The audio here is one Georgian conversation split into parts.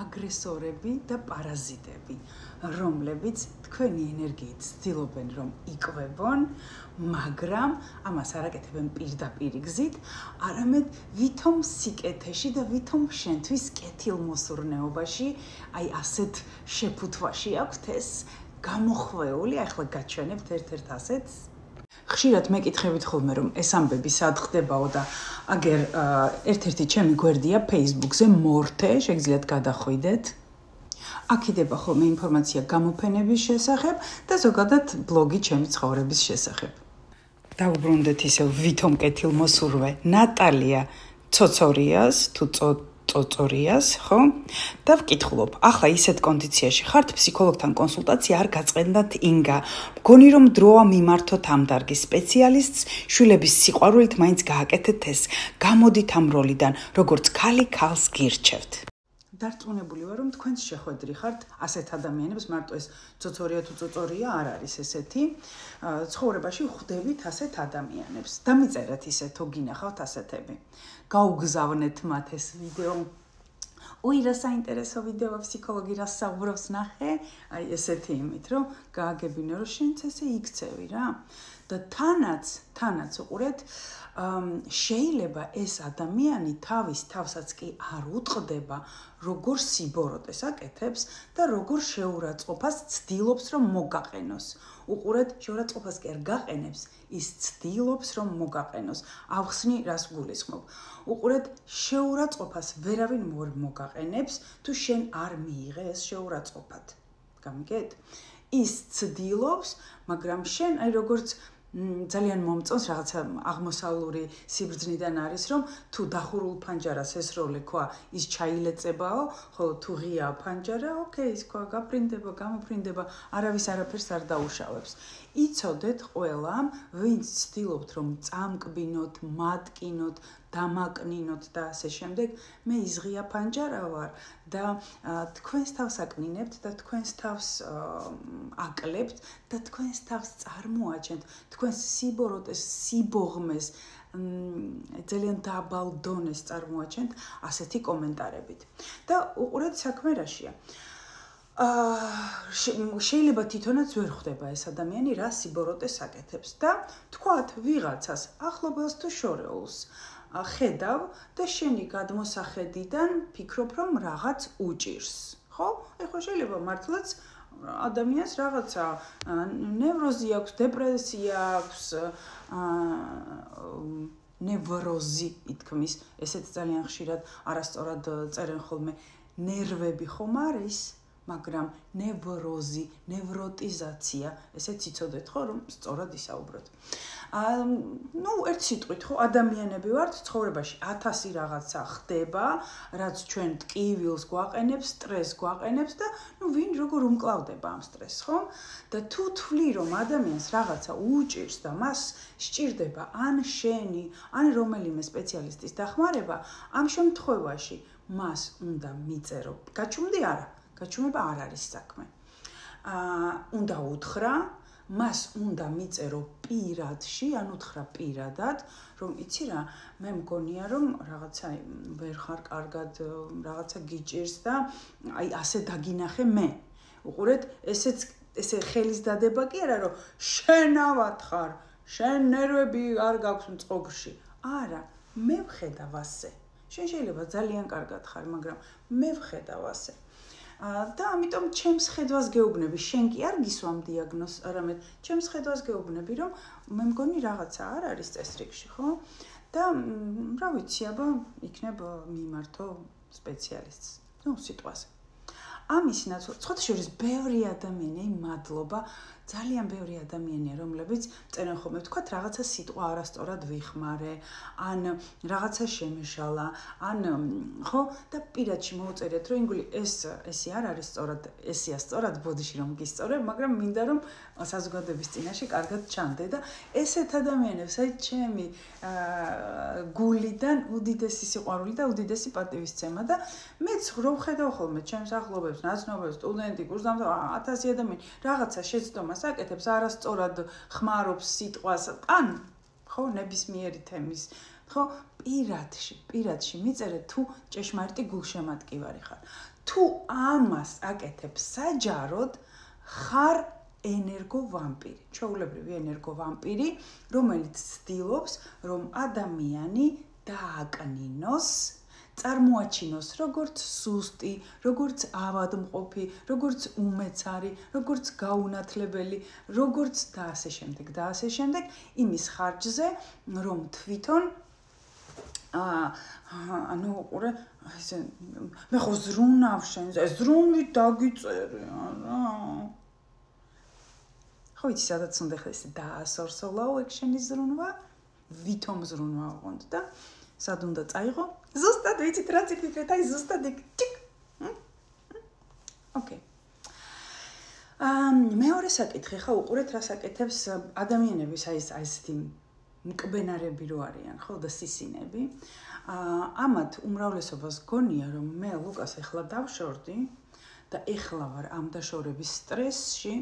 აგრესორები და პარაზიტები, რომლებიც თქვენი ენერგიით ცდილობენ რომ იკვებონ, მაგრამ ამას არ აკეთებენ პირდაპირ გზით, არამედ ვითომ სიკეთეში და ვითომ შენთვის კეთილმოსურნეობაში, აი ასეთ შეფუთვაში აქვთ ეს გამოხვეული, ახლა გაჩვენებთ ერთ-ერთ ასეთს. ხშირად მეკითხებით ხოლმე რომ ეს ამბები სად ხდებაო და აგერ ერთ-ერთი ჩემი გვერდია Facebook-ზე მორთე, შეგიძლიათ გადახვიდეთ. აქიდება ხოლმე ინფორმაცია გამოფენების შესახებ და ზოგადად ბლოგი ჩემი ცხოვრების შესახებ. დაუბრუნდეთ ისევ ვითომ კეთილმოსურვე ნატალია ცოცორიას თუ წოწორიას, ხო? და ვკითხულობ, ახლა ისეთ კონდიციაში ხართ, ფსიქოლოგთან კონსულტაცია არ გაწყენდათ ინგა. მგონი რომ დროა მიმართოთ ამ დარგის სპეციალისტს, შვილების სიყვარულით მაინც გააკეთეთ ეს. გამოდით ამ როლიდან, როგორც ქალი ქალს გირჩევთ. დარწმუნებული ვარ, რომ თქვენს შეხვედრი ხართ ასეთ ადამიანებს, მარტო ეს ცოცორია თუ წოწორია არ არის ესეთი. ცხოვრებაში ხვდებით ასეთ ადამიანებს. დამიწერეთ ისე თუ გინახავთ ასეთები. გაუგზავნეთ მათ ეს ვიდეო. ой, რა საინტერესო ვიდეო ფსიქოლოგი რა საუბრობს ნახე, აი ესეთი იმით, რომ გააგებინე რომ შენც ესე იქცევი რა. და თანაც უყურეთ, შეიძლება ეს ადამიანი თავის თავსაც კი არ უტყდება, როგორ სიბოროტეს აკეთებს და როგორ შეურაცხყოფას ცდილობს რომ მოგაყენოს. უყურეთ, შეურაცხყოფას კი არ გაყენებს, ის ცდილობს რომ მოგაყენოს. ავხსნი რას გულისხმობ. უყურეთ, შეურაცხყოფას ვერავინ მოგაყენებს, თუ შენ არ მიიღე ეს შეურაცხყოფად. გამიგეთ? ის ცდილობს, მაგრამ შენ აი როგორც ძალიან მომწონს რაღაცა აღმოსავლური სიბრძნიდან არის რომ თუ დახურულ ფანჯარას ესროლე ქვა ის ჩაილეწებაო, ხოლო თუ ღია ფანჯარა, ოკეი, ის ქვა გაფრინდება, გამოფრინდება, არავის არაფერს არ დაუშავებს. იცოდეთ ყველამ, ვინც ცდილობთ რომ წამკბინოთ, მატკინოთ, დამაკნინოთ და ასე შემდეგ, მე ის ღია ფანჯარა ვარ და თქვენს თავს აკნინებთ და თქვენს თავს აკლებთ და თქვენს თავს წარმოაჩენთ, თქვენს სიბოროტეს, სიბოღმეს ძალიან დაბალ დონეს წარმოაჩენთ ასეთი კომენტარებით. და უყურეთ საქმე რაშია. შეიძლება თვითონაც ვერ ხვდება ეს ადამიანი რა სიბოროტეს აკეთებს და თქვათ ვიღაცას ახლობელს თუ შორეულს ხედავ და შენი გადმოსახედიდან ფიქრობ რომ რაღაც უჭირს, ხო? ეხლა შეიძლება მართლაც ადამიანს რაღაცა ნევროზი აქვს, დეპრესია აქვს, ნევროზი ითქმის, ესეც ძალიან ხშირად არასწორად წერენ ხოლმე ნერვები ხომ არის, მაგრამ ნევროზი, ნევროტიზაცია, ესეც იცოდეთ ხო რომ სწორად ისაუბროთ. ну, ერთ სიტყვით ხო, ადამიანები ვართ, ცხოვრებაში 1000 რაღაცა ხდება, რაც ჩვენ ტკივილს გვაყენებს, სტრესს გვაყენებს და ну, ვინ როგორ უმკლავდება ამ სტრესს, ხო? და თუ თვლი რომ ადამიანს რაღაცა უჭირს და მას სჭირდება ან შენი, ან რომელიმე სპეციალისტის დახმარება, ამ შემთხვევაში მას უნდა მიწერო. გაჩუმდი არა? გაჩუმება არ არის საქმე. უნდა უთხრა, მას უნდა მიწერო პირადში, ან უთხრა პირადად, რომ იცი რა, მე მგონია რომ რაღაცა ვერ ხარ კარგად, რაღაცა გიჭირს და აი ასე დაგინახე მე. უყურეთ, ესე ხელის დადება კი არა, რომ შენავად ხარ, შენ ნერვები არ გაქვს მწყობრში. არა, მე ვხედავ ასე. შენ შეიძლება ძალიან კარგად ხარ, მაგრამ მე ვხედავ ასე. და ამიტომ ჩემს ხედვას გეუბნები, შენ კი არ გისვამ დიაგნოზს, არამედ ჩემს ხედვას გეუბნები, რომ მე მგონი რაღაცა არ არის წესრიგში, ხო? და რა ვიცი, აბა იქნებ მიმართო სპეციალისტს. ну, სიტყვაზე. ამის ნაცვლად, სხვა შორის ბევრი ადამიანია, მადლობა, ძალიან ბევრი ადამიანია, რომლებიც წერენ ხოლმე, თქვათ რაღაცა სიტყვა არასწორად ვიხმარე, ან რაღაცა შემეშალა, ან ხო, და პირადში მოუწერიათ, რომ ინგული ესე არ არის სწორად, ესეა სწორად, ბოდიში რომ გისწორებ, მაგრამ მინდა რომ საზოგადოების წინაშე კარგად ჩანდე და ესეთ ადამიანებს, აი ჩემი გულიდან უდიდესი სიყვარული და უდიდესი პატივისცემა და მეც რო ვხედავ ხოლმე ჩემს ახლობებს, ნაცნობებს, სტუდენტი, კურსდამთავრები, 1000 ადამიანი რაღაცა შეცდომას აკეთებს, არასწორად ხმარობს სიტყვას, ან ხო, ნებისმიერი თემის ხო პირადში მიწერე თუ ჭეშმარიტი გულშემატკივარი ხარ თუ ამას აკეთებ საჯაროდ ხარ ენერგოვამპირი ჩვეულებრივი ენერგოვამპირი რომელიც ცდილობს რომ ადამიანი დააკნინოს წარმოაჩინოს როგორც სუსტი, როგორც ავადმყოფი, როგორც უმეცარი, როგორც გაუნათლებელი, როგორც და ასე შემდეგ, იმის ხარჯზე, რომ თვითონ ანუ უყურე, ესე მე ხო ზრუნავ შენზე, ზრუნვით დაგიწერე, არა. ხო იცი, სადაც უნდა ხეს დაასორსოლაო ეგ შენი ზრუნვა, ვითომ ზრუნვა ოღონდ და სად უნდა წაიღო? ზუსტად ვიცით რა ციფრეთ, აი ზუსტად იქ. ოკეი. მეორე საკითხი ხა უყურეთ რა საკეთებს ადამიანების აი ესეთი მკბენარები რო არიან, ხო და სისინები. ამათ უმრავლესობას გონია რომ მე ლუკას ეხლა დავშორდი და ეხლა ვარ ამ დაშორების სტრესში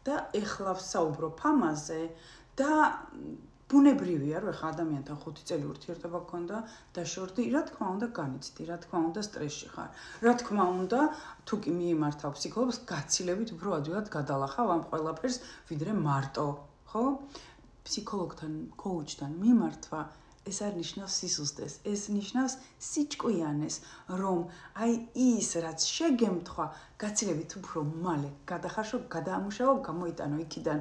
და ეხლა ვსაუბრობ ამაზე და ბუნებრივია რომ ხა ადამიანთან 5 წელი ურთიერთობა გქონდა დაშორდი, რა თქმა უნდა განიცდი, რა თქმა უნდა სტრესში ხარ. რა თქმა უნდა თუ კი მიემართავ ფსიქოლოგს, გაცილებით უფრო ადვილად გადალახავ ამ ყველაფერს, ვიდრე მარტო, ხო? ფსიქოლოგთან, კოუჩთან მიმართვა ეს არ ნიშნავს სისუსტეს, ეს ნიშნავს სიჭკვიანეს, რომ აი ის რაც შეგემთხვა, გაცილებით უფრო მალე გადახარშო, გადაამუშავო, გამოიტანო იქიდან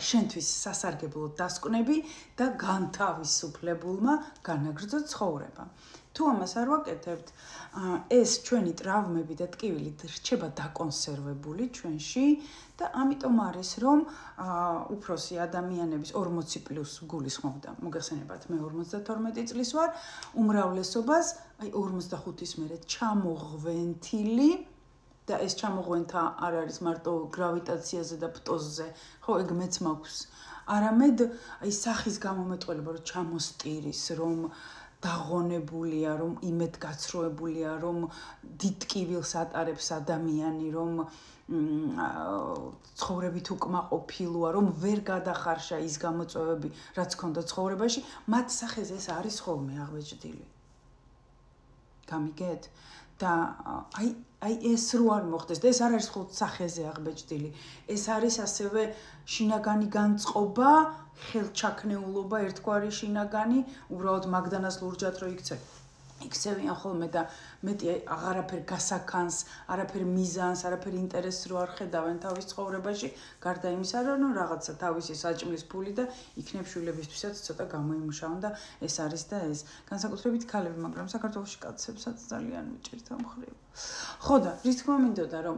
შენთვის სასარგებლო დასკვნები და განთავისუფლებულმა განაგრძო ცხოვრება. თუ ამას არ ვაკეთებთ, ეს ჩვენი ტრავმები და ტკივილი რჩება დაკონსერვებული ჩვენში და ამიტომ არის რომ უფროსი ადამიანების 40+ გულისხმობდა. მოგეხსენებათ, მე 52 წლის ვარ, უმრავლესობას აი 45-ის მერე ჩამოღვენთილი და ეს ჩამოღვენთა არ არის მარტო გრავიტაციაზე და პტოზზე, ხო, ეგ მეც მაქვს. არამედ აი სახის გამომეტყველება რომ ჩამოსტირის, რომ დაღონებულია, რომ იმედგაცრუებულია, რომ დიდ ტკივილს ატარებს ადამიანი, რომ ცხოვრებით უკმაყოფილოა, რომ ვერ გადახარშა ის გამოწვევები, რაც ჰქონდა ცხოვრებაში, მათ სახეზე ეს არის ხოლმე აღბეჭდილი. გამიგეთ? და აი ეს რო არ მოხდეს და ეს არ არის მხოლოდ სახეზე აღბეჭდილი. ეს არის ასევე შინაგანი განწყობა, ხელჩაქნეულობა, ერთგვარი შინაგანი, უბრალოდ მაგდანას ლურჯად რო იქცევიან ხოლმე და მეტი აღარაფერ გასაქანს, არაფერ მიზანს, არაფერ ინტერესს რო არ ხედავენ თავის ცხოვრებაში, გარდა იმისა, რომ რაღაცა თავისი საჭმლის ფული და იქნებ შვილებისთვისაც ცოტა გამოიმუშავონ და ეს არის და ეს. განსაკუთრებით ქალები, მაგრამ საქართველოში კაცებსაც ძალიან მიჭირთ ამ მხრივ. ხო და რის თქმა მინდოდა რომ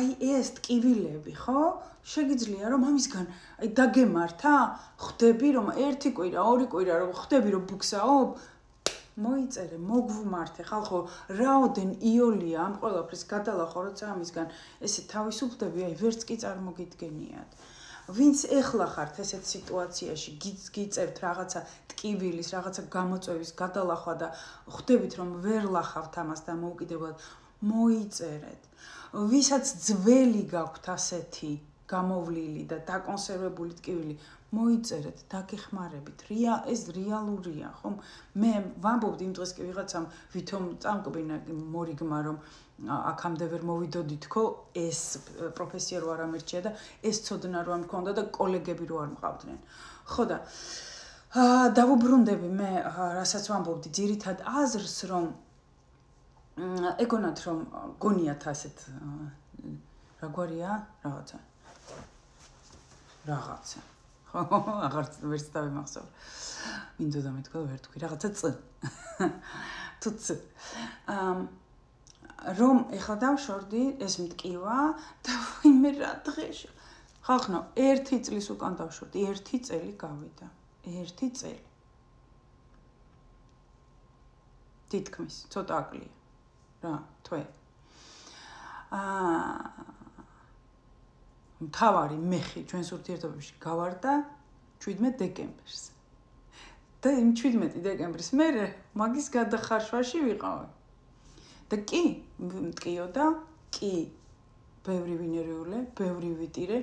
აი ეს ტკივილები, ხო? შეგიძლია რომ ამისგან აი დაგემართა, ხვდები რომ ერთი კვირა, ორი კვირა რომ ხვდები რომ ბუქსაობ, მოიწერე, მოგვმართე, ხალხო, რაოდენ იოლია ამ ყველაფრის გადალახო, როცა ამისგან ესე თავისუფლდები, აი ვერც კი წარმოგიდგენიათ. ვინც ეხლა ხართ ესეთ სიტუაციაში, გიწევთ რაღაცა ტკივილის, რაღაცა გამოწვევის გადალახვა და ხვდებით რომ ვერ ლახავთ ამას და მოუკიდებლად მოიწერეთ. ვისაც ძველი გაქვთ ასეთი გამოვლილი და დაკონსერვებული ტკივილი, მოიწერეთ, დაგეხმარებით. ეს რეალურია, ხომ? მე ვამბობდი იმ დღეს კი ვიღაცამ, ვითომ წამკბინა მორიგმა, რომ აქამდე ვერ მოვიდოდი თქო, ეს პროფესია რო არ ამერჩია და ეს ცოდნა რო არ მქონდა და კოლეგები რო არ მყავდნენ. ხო და დავუბრუნდები მე, რასაც ვამბობდი, ძირითად აზრს, რომ ეგონათ რომ გონიათ ასეთ რა გვარია, რაღაცა. ხო, აღარც ვერც დავიმახსოვრ. მინდოდა მეთქვა ვერ თქვი, რაღაცა წ. თუ წ. რომ ეხლა დავშორდი, ეს მტკივა და ვინმე რა დღეში. ხალხო, 1 წლის უკან დავშორდი, 1 წელი გავიდა. 1 წელი. თითქმის, ცოტა აკლია. რა, თვე. მთავარი მეხი ჩვენს ურთიერთობებში გავარდა 17 დეკემბერს. და იმ 17 დეკემბრის მერე მაგის გადახარშვაში ვიყავი. და კი, მტკიოდა, კი. ბევრი ვინერიულე, ბევრი ვიტირე,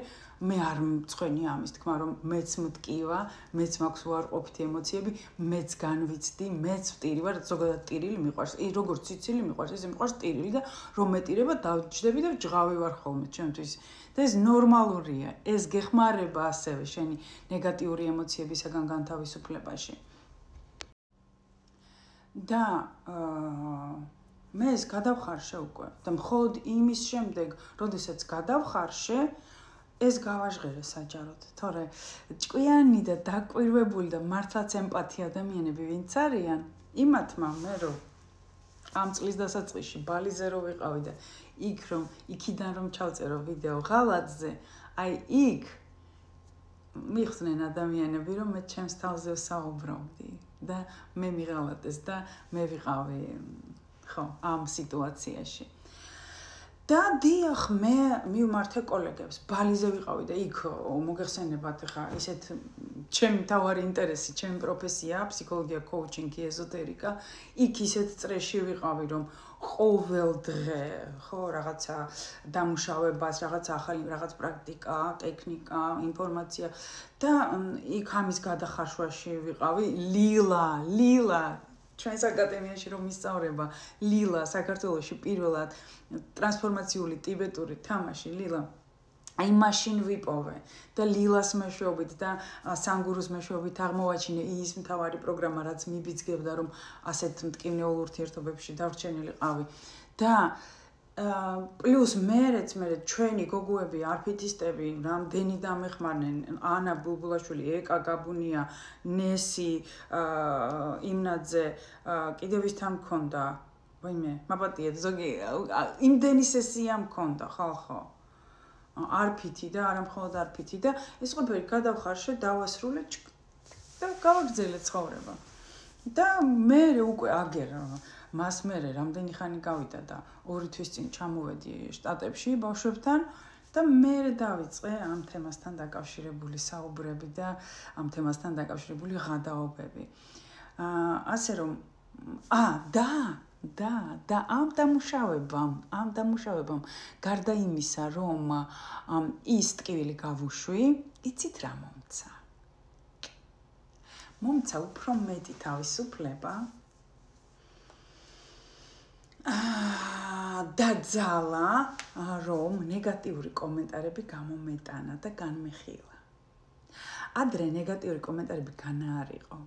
მე არ მწვენი ამის თქმა, რომ მეც მტკივა, მეც მაქვს უარყოფითი ემოციები, მეც განვიცდი, მეც ვტირი ვარ, ზოგადად ტირილი მიყვარს. როგორც ციცილი მიყვარს, ესე მიყვარს ტირილი და რომ მეტირება დავჯდები და ჯღავი ვარ ხოლმე ჩემთვის. და ეს ნორმალურია. ეს გეხმარება ასევე შენი ნეგატიური ემოციებისაგან განთავისუფლებაში. და მე ეს გადავხარშე უკვე და მხოლოდ იმის შემდეგ, როდესაც გადავხარშე, ეს გავაჟღერე საჯაროდ, თორე ჭკვიანი და დაკვირვებული და მართლაც ემპათი ადამიანები ვინც არიან, იმათმა მე რომ ამ წლის დასაწყისში ბალიზე რო ვიყავი და იქიდან რომ ჩავწერო ვიდეო ღალატზე, აი იქ მიხსნენ ადამიანები, რომ მე ჩემს თავზე ვსაუბრობდი და მე მიღალატეს და მე ვიყავი ხო, ამ სიტუაციაში. და დიახ, მე მივმართე კოლეგებს, ბალიზე ვიყავი და იქ მოგეხსენებათ ხა, ისეთ ჩემი თავარი ინტერესი, ჩემი პროფესია, ფსიქოლოგია, კოუჩინგი, ეზოტერიკა, იქ ისეთ წრეში ვიყავი, რომ ყოველ დღე, ხო, რაღაცა დამუშავებას, რაღაცა ახალი, რაღაც პრაქტიკა, ტექნიკა, ინფორმაცია და იქ ამის გადახარშვაში ვიყავი, ლილა ჩვენს აკადემიაში რომ ისწავლება ლილა საქართველოში პირველად ტრანსფორმაციული ტიბეტური თამაში ლილა აი მაშინ ვიპოვე და ლილას მეშვეობით და სანგურუს მეშვეობით აღმოვაჩინე ის მთავარი პროგრამა რაც მიბიძგებდა რომ ასეთ მტკივნეულ ურთიერთობებში დავრჩენილიყავი და პლუს მერეც ჩვენი გოგოები არფიტისტები რამდენი დამეხმარნენ ანა ბულბულაშვილი ეკა გაბუნია ნესი იმნაძე კიდევ ის თან მქონდა ვაიმე მაპატიეთ ზოგი იმდენი სესია მქონდა ხო არფითი და არა მხოლოდ არფითი და ეს ყველაფერი გადავხარშე დავასრულე და გავაგრძელე ცხოვრება და მე უკვე აგერა მას მე რამდენი ხანი გავიდა და 2 თვის წინ ჩამოვედი შტატებში ბავშვებთან და მე დავიწყე ამ თემასთან დაკავშირებული საუბრები და ამ თემასთან დაკავშირებული ღადაობები. ასე რომ და ამ დამუშავებამ გარდა იმისა რომ ის ტკივილი გავუშვი, იცით რა მომცა უფრო მეტი თავისუფლება და ძალა რომ ნეგატიური კომენტარები გამომეტანა და განმეხილა. ადრე ნეგატიური კომენტარები განაარიყო,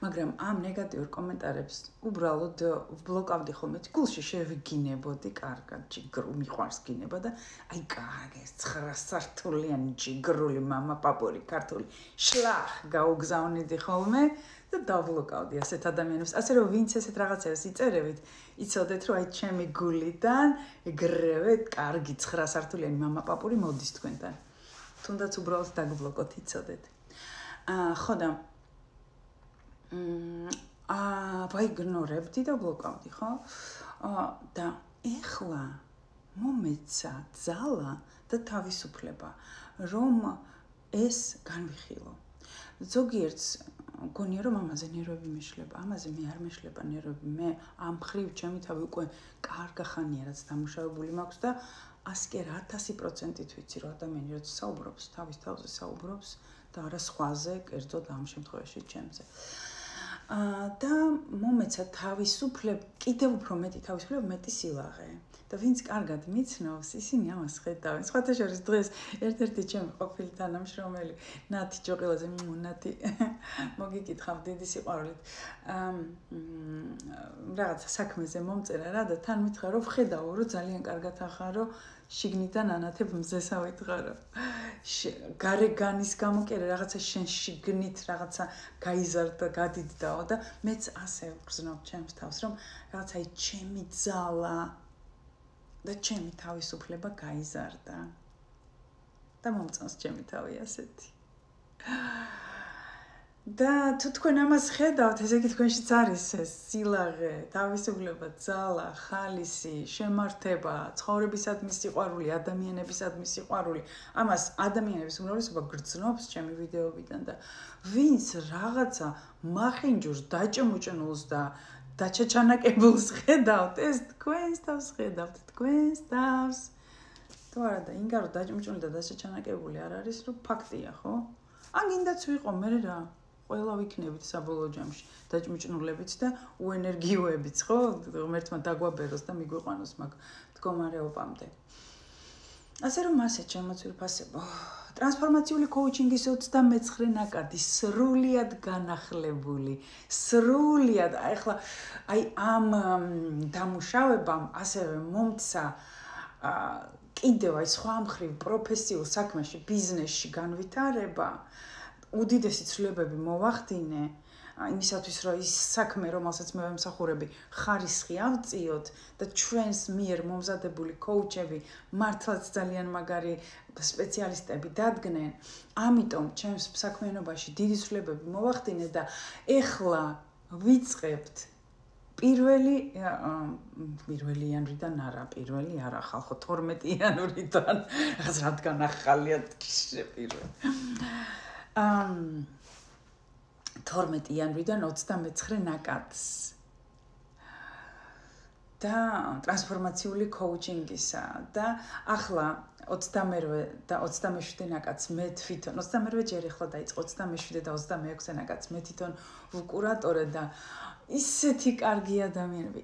მაგრამ ამ ნეგატიურ კომენტარებს უბრალოდ ვბლოკავდი ხოლმე. გულში შევიგინებოდი კარგად, ჯიგრუ მიყვარს გინება და აი კარგი 9 სართულიანი ჯიგრული мама პაპური ქართული შლახ გაუგზავნიდი ხოლმე და დავბლოკავდი ასეთ ადამიანებს. ასე რომ ვინც ესეთ რაღაცებს იწერებით, იცოდეთ რომ აი ჩემი გულიდან ეგრევე კარგი 9 სართულიანი мама პაპური მოდის თქვენთან. თუნდაც უბრალოდ დაგბლოკოთ, იცოდეთ. ხო და ვაიგნორებდი და ბლოკავდი, ხო? და ეხლა მომეცა ძალა და თავისუფლება, რომ ეს განვიხილო. ზოგიერთს გონია რომ ამაზე ნერვები მეშლება, ამაზე მე არ მეშლება ნერვები, მე ამ ხრივ ჩემი თავი უკვე კარგა ხანია რაც დამუშავებული მაქვს და 1000% ვიცი რომ ადამიანი რაც საუბრობს, თავის თავზე საუბრობს და არა სხვაზე, კერძოდ ამ შემთხვევაში ჩემზე. და მომეცა თავისუფლება, კიდევ უფრო მეტი თავისუფლება, მეტი სილაღე. და ვინც კარგად მიცნობს, ისინი ამას ხედავენ. სხვათა შორის დღეს ერთ-ერთი ჩემი ყოფილი თანამშრომელი, ნათი ჯოყილაძე, ნათი, მოგიკითხავ დიდი სიყვარულით. რაღაცა საქმეზე მომწერა რა და თან მითხრა რომ ვხედავ რომ ძალიან კარგად ახარო, შიგნიდან ანათებ მზესავით ხარო. გარეგანის გამო კი არა, რაღაცა შენ შიგნით რაღაცა გაიზარდა, გადიდდაო და მეც ასე ვგრძნობ ჩემს თავს, რომ რაღაცა აი ჩემი ძალა და ჩემი თავისუფლება გაიზარდა. და მომწონს ჩემი თავი ასეთი. და თუ თქვენ ამას ხედავთ, ესე იგი თქვენშიც არის ეს სილაღე, თავისუფლება, ძალა, ხალისი, შემართება, ცხოვრებისადმი სიყვარული, ადამიანებისადმი სიყვარული. ამას ადამიანების უმრავლესობა გრძნობს ჩემი ვიდეოებიდან და ვინც რაღაცა მახინჯურს, დაჭემუჭნულს და დაჩაჩანაკებულს ხედავთ, ეს თქვენს თავს ხედავთ, თქვენს თავს. თუ არა და ინგა რომ დაჭმჭული და დასაჩანაკებული არ არის, რომ ფაქტია, ხო? ან გინდაც ვიყო მე რა, ყველა ვიქნებით საბოლოო ჯამში დაჭმჭნულებიც და უენერგიოებიც, ხო? ღმერთმა დაგვაბეროს და მიგვიყვანოს მაგ მდგომარეობამდე. ასე რომ ასე ჩემოწირფასებო. ტრანსფორმაციული კოუჩინგის 29 ნაკადი სრულად განახლებული. სრულად, ახლა აი ამ დამუშავებამ ასევე მომცა კიდევ აი სხვა მხრივ პროფესიულ საქმეში, ბიზნესში განვითარება, უდიდესი ცვლილებები მოვახდინე, იმისათვის რომ ის საქმე, რომელსაც მე ვემსახურები, ხარისხი ავწიოთ და ჩვენს მიერ მომზადებული კოუჩები მართლაც ძალიან მაგარი სპეციალისტები დადგნენ. ამიტომ ჩემს საქმიანობაში დიდი ცვლილებები მოვახდინე და ეხლა ვიწყებთ პირველი იანვრიდან არა, პირველი არა, ხალხო 12 იანვრიდან, რაღაც რადგან ახალია პირველი. 12 იანვრიდან 29 ნაკადს და ტრანსფორმაციული კოუჩინგისა და ახლა 22 და 27 ნაკადს მე თვითონ 22 ჯერ ახლა დაიწყო 27 და 26 ნაკადს მე თვითონ ვკურატორე და ისეთი კარგი ადამიანები,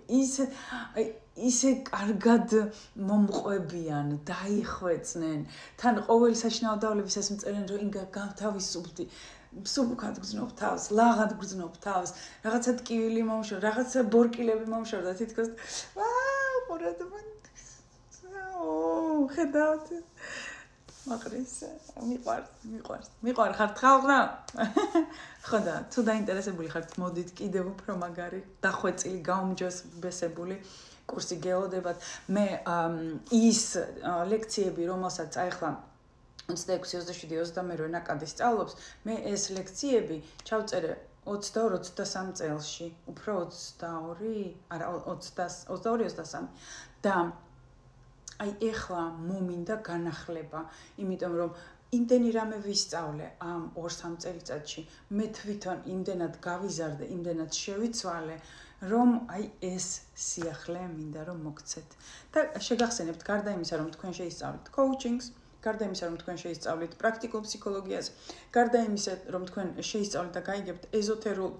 ისე კარგად მომყვებიან, დაიხვეწნენ, თან ყოველი საშინაო დავლებისას მწერენ რომ ინგა გავთავისუფლდი. სუბუქად გრძნობ თავს, ლაღად გრძნობ თავს, რაღაცა ტკივილი მომშორ, რაღაცა ბორკილები მომშორ და თითქოს ყურადღება ხედავთ. მაყრის, მიყვარ ხართ ხალხნა? ხო და თუ დაინტერესებული ხართ, მოდით კიდევ უფრო მაგარი, დახვეწილი, გაუმჯობესებული კურსი გეოდებათ. მე ის ლექციები, რომელსაც ახლა 26-27-28 ნაკადი სწავლობს, მე ეს ლექციები ჩავწერე 22-23 წელში, უფრო 22, არა 22-23 და აი ეხლა მომინდა განახლება, იმიტომ რომ იმდენი რამე ვისწავლე ამ 2-3 წელიწადში, მე თვითონ იმდენად გავიზარდე, იმდენად შევიცვალე, რომ აი ეს სიახლე მინდა რომ მოგცეთ. და შეგახსენებთ, გარდა იმისა, რომ თქვენ შეისწავლეთ კოუჩინგს, გარდა იმისა, რომ თქვენ შეისწავლეთ პრაქტიკულ ფსიქოლოგიას, გარდა იმისა, რომ თქვენ შეისწავლეთ და გაიგებთ ეზოთერულ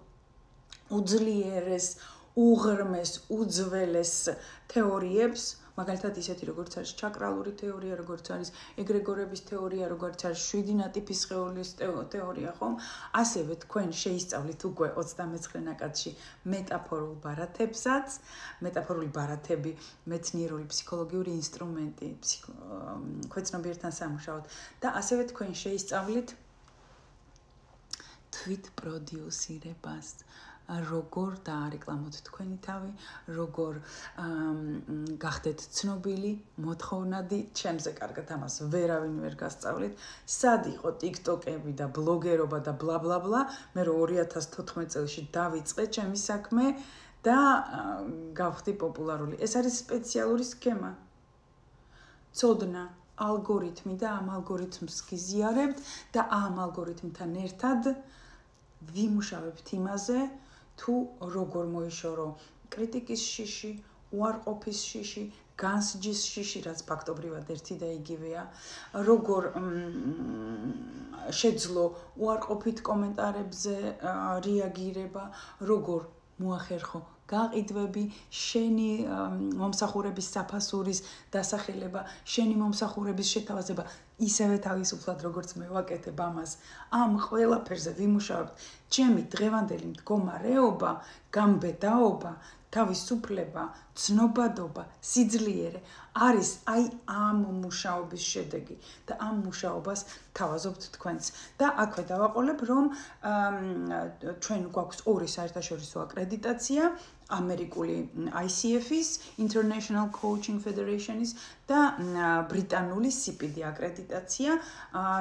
უძლიერეს, უღრმეს, უძველეს თეორიებს, მაგალითად ისეთი როგორც არის ჩაკრალური თეორია, როგორც არის ეგრეგორების თეორია, როგორც არის 7 ტიპის სხეულის თეორია, ხომ? ასევე თქვენ შეისწავლით უკვე 29 ნაკადში მეტაფორულ ბარათებსაც, მეტაფორული ბარათები, მეცნიერული ფსიქოლოგიური ინსტრუმენტი, ქვეცნობიერთან სამუშაოდ და ასევე თქვენ შეისწავლით თვით პროდიუსირებას. როგორ დაარეკლამოთ თქვენი თავი, როგორ გახდეთ ცნობილი, მოთხოვნადი, ჩემზე კარგად ამას ვერავინ ვერ გასწავლით. სად იყო TikTok-ები და ბლოგერობა და bla bla bla, მე რო 2014 წელს დავიწყე ჩემი საქმე და გავხდი პოპულარული. ეს არის სპეციალური სქემა. ცოდნა, ალგორითმი და ამ ალგორითმს გიზიარებთ და ამ ალგორითმთან ერთად ვიმუშავებთ იმაზე, თუ როგორ მოიშორო კრიტიკის შიში, უარყოფის შიში, განსჯის შიში, რაც ფაქტობრივად ერთი და იგივეა, როგორ შეძლო უარყოფით კომენტარებზე რეაგირება, როგორ მოახერხო გაყიდვები, შენი მომსახურების საფასურის დასახელება, შენი მომსახურების შეთავაზება, ისევე თავისუფლად როგორც მე ვაკეთებ ამას, ამ ყველაფერზე ვიმუშავებთ. ჩემი დღევანდელი მდგომარეობა, გამბედაობა, თავისუფლება, ცნობადობა, სიძლიერე არის აი ამ მუშაობის შედეგი და ამ მუშაობას თავაზობთ თქვენც. და აქვე დავაყოლებ, რომ ჩვენ გვაქვს 2 საერთაშორისო აკრედიტაცია, ამერიკული ICF-ის, International Coaching Federation-ის და ბრიტანული CPD აკრედიტაცია,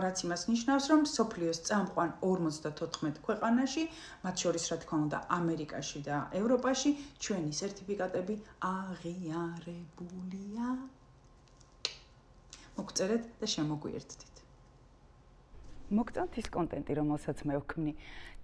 რაც იმას ნიშნავს, რომ მსოფლიოს წამყვან 54 ქვეყანაში, მათ შორის რა თქმა უნდა ამერიკაში და ევროპაში, ჩვენი სერტიფიკატები აღიარებულია. მოგწერეთ და შემოგვიერთდით. მოგწონთ ის კონტენტი, რომელსაც მე ვქმნი.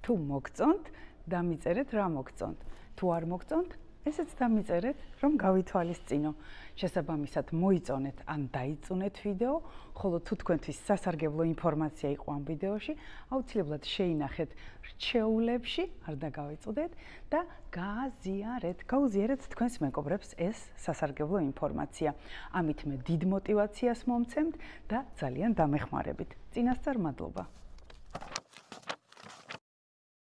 თუ მოგწონთ, დამიწერეთ რა მოგწონთ. თუ არ მოგწონთ, ესეც დამიწერეთ, რომ გავითვალისწინო. შესაბამისად, მოიწონეთ ან დაიწუნეთ ვიდეო, ხოლო თუ თქვენთვის სასარგებლო ინფორმაცია იყო ამ ვიდეოში, აუცილებლად შეინახეთ რჩეულებში, არ დაგავიწყდეთ და გაუზიარეთ თქვენს მეგობრებს ეს სასარგებლო ინფორმაცია. ამით მე დიდ мотивაციას მომცემთ და ძალიან დამეხმარებით. წინასწარ მადლობა.